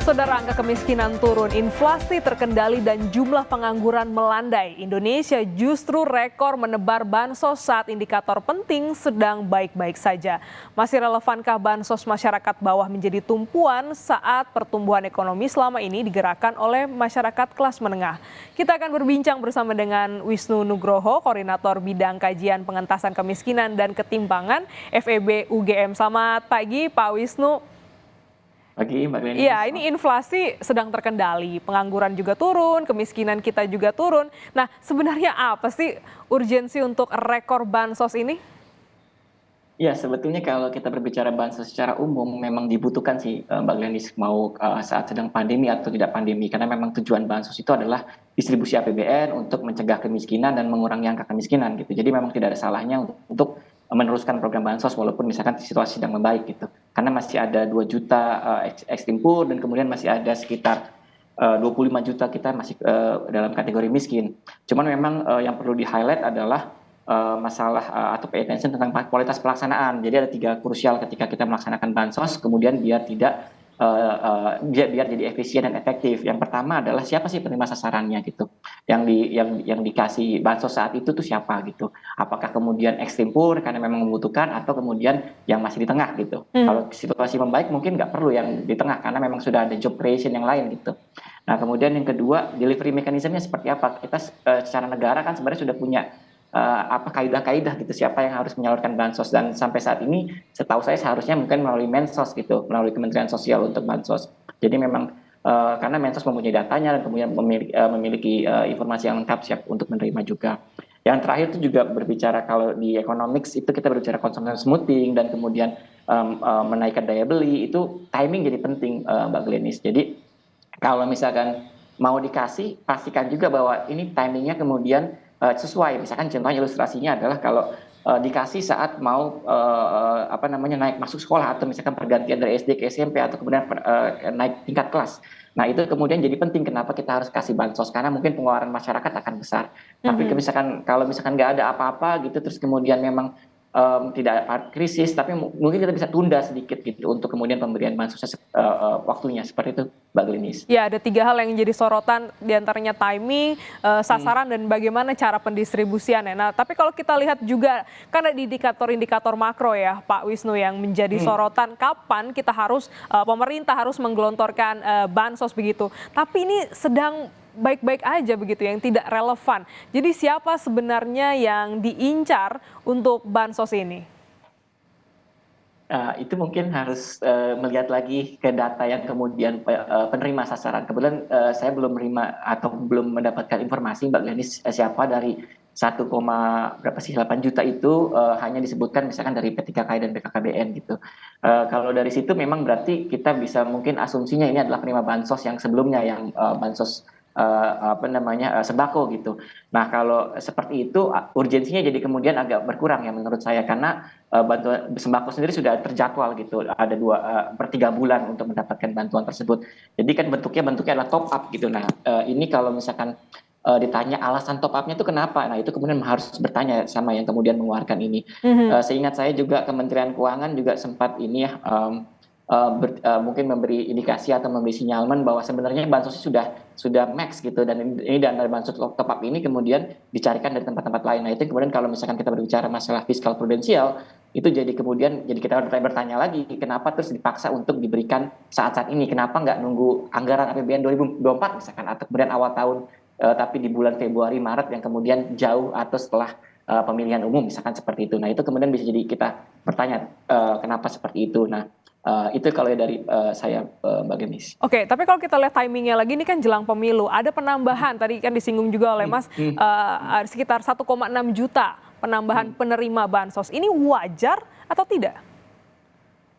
Saudara, angka kemiskinan turun, inflasi terkendali dan jumlah pengangguran melandai. Indonesia justru rekor menebar bansos saat indikator penting sedang baik-baik saja. Masih relevankah bansos masyarakat bawah menjadi tumpuan saat pertumbuhan ekonomi selama ini digerakkan oleh masyarakat kelas menengah? Kita akan berbincang bersama dengan Wisnu Nugroho, Koordinator Bidang Kajian Pengentasan Kemiskinan dan Ketimpangan FEB UGM. Selamat pagi Pak Wisnu. Pagi Mbak Glennis. Iya, ini inflasi sedang terkendali, pengangguran juga turun, kemiskinan kita juga turun. Nah, sebenarnya apa sih urgensi untuk rekor bansos ini? Ya, sebetulnya kalau kita berbicara bansos secara umum memang dibutuhkan sih Mbak Glennis, mau saat sedang pandemi atau tidak pandemi, karena memang tujuan bansos itu adalah distribusi APBN untuk mencegah kemiskinan dan mengurangi angka kemiskinan gitu. Jadi memang tidak ada salahnya untuk meneruskan program bansos walaupun misalkan situasi sedang membaik gitu. Karena masih ada 2 juta ekstimpur dan kemudian masih ada sekitar 25 juta kita masih dalam kategori miskin. Cuman memang yang perlu di-highlight adalah masalah atau pay attention tentang kualitas pelaksanaan. Jadi ada 3 krusial ketika kita melaksanakan bansos, kemudian biar tidak biar jadi efisien dan efektif. Yang pertama adalah siapa sih penerima sasarannya gitu. Yang dikasih bansos saat itu tuh siapa gitu. Apakah kemudian ekstimpur karena memang membutuhkan atau kemudian yang masih di tengah gitu. Kalau situasi membaik mungkin nggak perlu yang di tengah karena memang sudah ada job creation yang lain gitu. Nah, kemudian yang kedua, delivery mekanismenya seperti apa? Kita secara negara kan sebenarnya sudah punya kaidah-kaidah gitu siapa yang harus menyalurkan bansos, dan sampai saat ini setahu saya seharusnya mungkin melalui Mensos gitu, melalui Kementerian Sosial untuk bansos. Jadi memang karena Mensos mempunyai datanya dan kemudian memiliki informasi yang lengkap siap untuk menerima juga. Yang terakhir itu juga berbicara kalau di economics itu kita berbicara consumption smoothing dan kemudian menaikkan daya beli, itu timing jadi penting Mbak Glenis. Jadi kalau misalkan mau dikasih, pastikan juga bahwa ini timingnya kemudian sesuai. Misalkan contohnya ilustrasinya adalah kalau dikasih saat mau naik masuk sekolah atau misalkan pergantian dari SD ke SMP atau kemudian naik tingkat kelas. Nah, itu kemudian jadi penting kenapa kita harus kasih bansos, karena mungkin pengeluaran masyarakat akan besar. Tapi kalau misalkan nggak ada apa-apa gitu, terus kemudian memang tidak ada krisis, tapi mungkin kita bisa tunda sedikit gitu untuk kemudian pemberian bansosnya waktunya, seperti itu Mbak Glenis. Ya, ada 3 hal yang jadi sorotan, diantaranya timing, sasaran, dan bagaimana cara pendistribusiannya. Nah, tapi kalau kita lihat juga, kan ada indikator-indikator makro ya Pak Wisnu yang menjadi sorotan, kapan kita harus, pemerintah harus menggelontorkan bansos begitu. Tapi ini sedang baik-baik aja begitu, yang tidak relevan. Jadi siapa sebenarnya yang diincar untuk bansos ini? Itu mungkin harus melihat lagi ke data yang kemudian penerima sasaran. Kebetulan saya belum menerima atau belum mendapatkan informasi Mbak Glenis siapa dari 1,8 juta itu hanya disebutkan misalkan dari P3K dan BKKBN gitu. Kalau dari situ memang berarti kita bisa mungkin asumsinya ini adalah penerima bansos yang sebelumnya, yang bansos sembako gitu. Nah, kalau seperti itu urgensinya jadi kemudian agak berkurang ya menurut saya, karena bantuan sembako sendiri sudah terjadwal gitu, ada 2/3 bulan untuk mendapatkan bantuan tersebut. Jadi kan bentuknya adalah top up gitu. Nah, ini kalau misalkan ditanya alasan top up-nya itu kenapa, nah itu kemudian harus bertanya sama yang kemudian mengeluarkan ini. Seingat saya juga Kementerian Keuangan juga sempat ini ya mungkin memberi indikasi atau memberi sinyalmen bahwa sebenarnya bansos sudah max gitu, dan ini dana bansos top up ini kemudian dicarikan dari tempat-tempat lain. Nah, itu kemudian kalau misalkan kita berbicara masalah fiskal prudensial, itu jadi kita bertanya lagi kenapa terus dipaksa untuk diberikan saat-saat ini, kenapa nggak nunggu anggaran APBN 2024 misalkan, atau kemudian awal tahun tapi di bulan Februari Maret yang kemudian jauh atau setelah pemilihan umum misalkan seperti itu. Nah, itu kemudian bisa jadi kita bertanya kenapa seperti itu. Nah, itu kalau dari saya Mbak Gemis. Oke, tapi kalau kita lihat timingnya lagi, ini kan jelang pemilu, ada penambahan, tadi kan disinggung juga oleh Mas, sekitar 1,6 juta penambahan penerima bansos. Ini wajar atau tidak?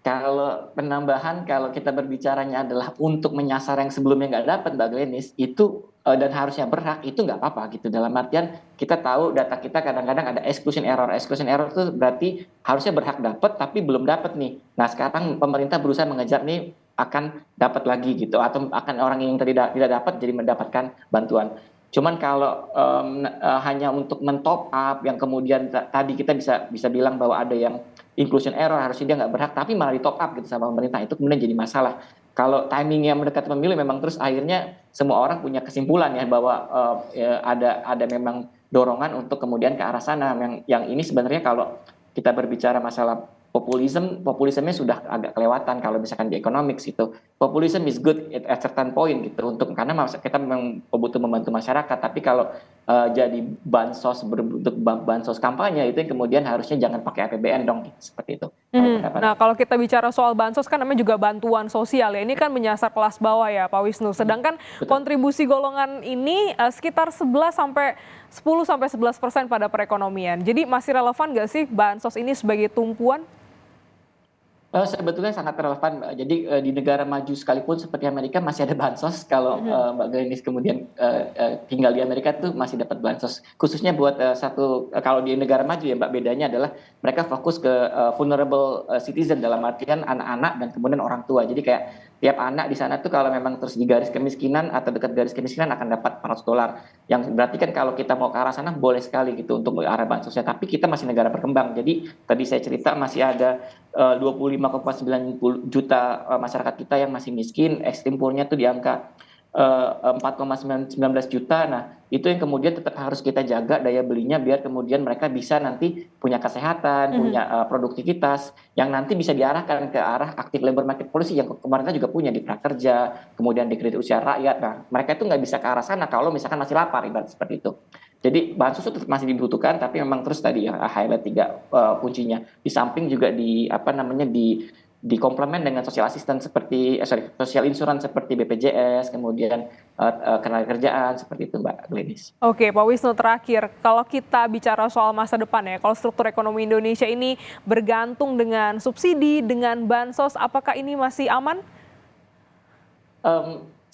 Kalau penambahan, kalau kita berbicaranya adalah untuk menyasar yang sebelumnya nggak dapat Mbak Glenis, itu dan harusnya berhak, itu nggak apa-apa gitu. Dalam artian kita tahu data kita kadang-kadang ada exclusion error. Exclusion error itu berarti harusnya berhak dapat tapi belum dapat nih. Nah, sekarang pemerintah berusaha mengejar nih akan dapat lagi gitu, atau akan orang yang tidak dapat jadi mendapatkan bantuan. Cuman kalau hanya untuk men-top up yang kemudian tadi kita bisa bilang bahwa ada yang inclusion error, harusnya dia nggak berhak, tapi malah di-top up gitu sama pemerintah, itu kemudian jadi masalah. Kalau timing-nya mendekati pemilu memang terus akhirnya semua orang punya kesimpulan ya bahwa ada memang dorongan untuk kemudian ke arah sana. Yang ini sebenarnya kalau kita berbicara masalah populismenya sudah agak kelewatan kalau misalkan di economics gitu. Populism is good at certain point gitu untuk karena kita memang butuh membantu masyarakat, tapi kalau jadi bansos berbentuk bansos kampanye itu yang kemudian harusnya jangan pakai APBN dong gitu, seperti itu. Nah, kalau kita bicara soal bansos kan namanya juga bantuan sosial ya. Ini kan menyasar kelas bawah ya, Pak Wisnu. Sedangkan Betul. kontribusi golongan ini sekitar 10 sampai 11% pada perekonomian. Jadi masih relevan nggak sih bansos ini sebagai tumpuan? Sebetulnya sangat relevan, Mbak. Jadi, di negara maju sekalipun seperti Amerika masih ada bansos kalau, Mbak Glenis kemudian, tinggal di Amerika tuh masih dapat bansos. Khususnya buat, kalau di negara maju ya, Mbak, bedanya adalah mereka fokus ke, vulnerable, citizen dalam artian anak-anak dan kemudian orang tua. Jadi kayak tiap anak di sana tuh kalau memang terus di garis kemiskinan atau dekat garis kemiskinan akan dapat $400. Yang berarti kan kalau kita mau ke arah sana boleh sekali gitu untuk ke arah bansosnya, tapi kita masih negara berkembang. Jadi tadi saya cerita masih ada 25,9 juta masyarakat kita yang masih miskin, ekstrim poornya tuh di angka 4,19 juta. Nah, itu yang kemudian tetap harus kita jaga daya belinya biar kemudian mereka bisa nanti punya kesehatan, punya produktivitas yang nanti bisa diarahkan ke arah active labor market policy yang pemerintah juga punya di prakerja, kemudian di kredit usia rakyat. Nah, mereka itu nggak bisa ke arah sana kalau misalkan masih lapar, ibarat seperti itu. Jadi bansos itu tetap masih dibutuhkan, tapi memang terus tadi ya highlight tiga kuncinya. Di samping juga di komplement dengan social assistance seperti social insurance seperti BPJS, kemudian ketenagakerjaan seperti itu, Mbak Glenis. Oke, Pak Wisnu, terakhir, kalau kita bicara soal masa depan ya, kalau struktur ekonomi Indonesia ini bergantung dengan subsidi, dengan bansos, apakah ini masih aman?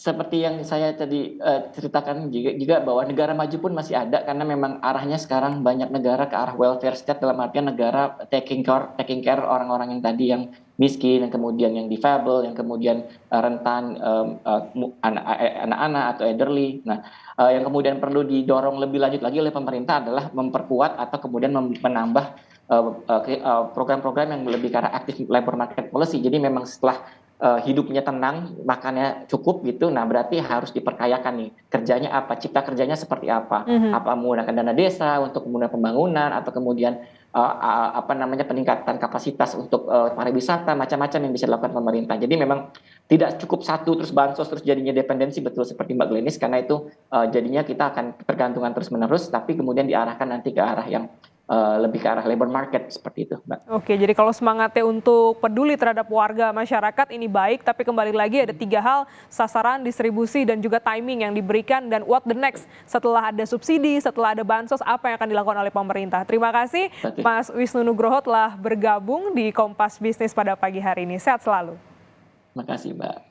Seperti yang saya tadi ceritakan juga bahwa negara maju pun masih ada karena memang arahnya sekarang banyak negara ke arah welfare state, dalam artian negara taking care orang-orang yang tadi yang miskin, yang kemudian yang difabel, yang kemudian rentan, anak-anak atau elderly. Nah, yang kemudian perlu didorong lebih lanjut lagi oleh pemerintah adalah memperkuat atau kemudian menambah program-program yang lebih ke arah active labor market policy. Jadi memang setelah hidupnya tenang, makannya cukup gitu, nah berarti harus diperkayakan nih, kerjanya apa, cipta kerjanya seperti apa, apa menggunakan dana desa untuk kemudian pembangunan atau kemudian peningkatan kapasitas untuk pariwisata, macam-macam yang bisa dilakukan pemerintah. Jadi memang tidak cukup satu terus bansos terus jadinya dependensi, betul seperti Mbak Glenis, karena itu jadinya kita akan ketergantungan terus menerus, tapi kemudian diarahkan nanti ke arah yang lebih ke arah labor market seperti itu, Mbak. Oke, jadi kalau semangatnya untuk peduli terhadap warga masyarakat ini baik, tapi kembali lagi ada 3 hal, sasaran, distribusi, dan juga timing yang diberikan, dan what the next setelah ada subsidi, setelah ada bansos, apa yang akan dilakukan oleh pemerintah. Terima kasih Mas Wisnu Nugroho telah bergabung di Kompas Bisnis pada pagi hari ini. Sehat selalu. Terima kasih, Mbak.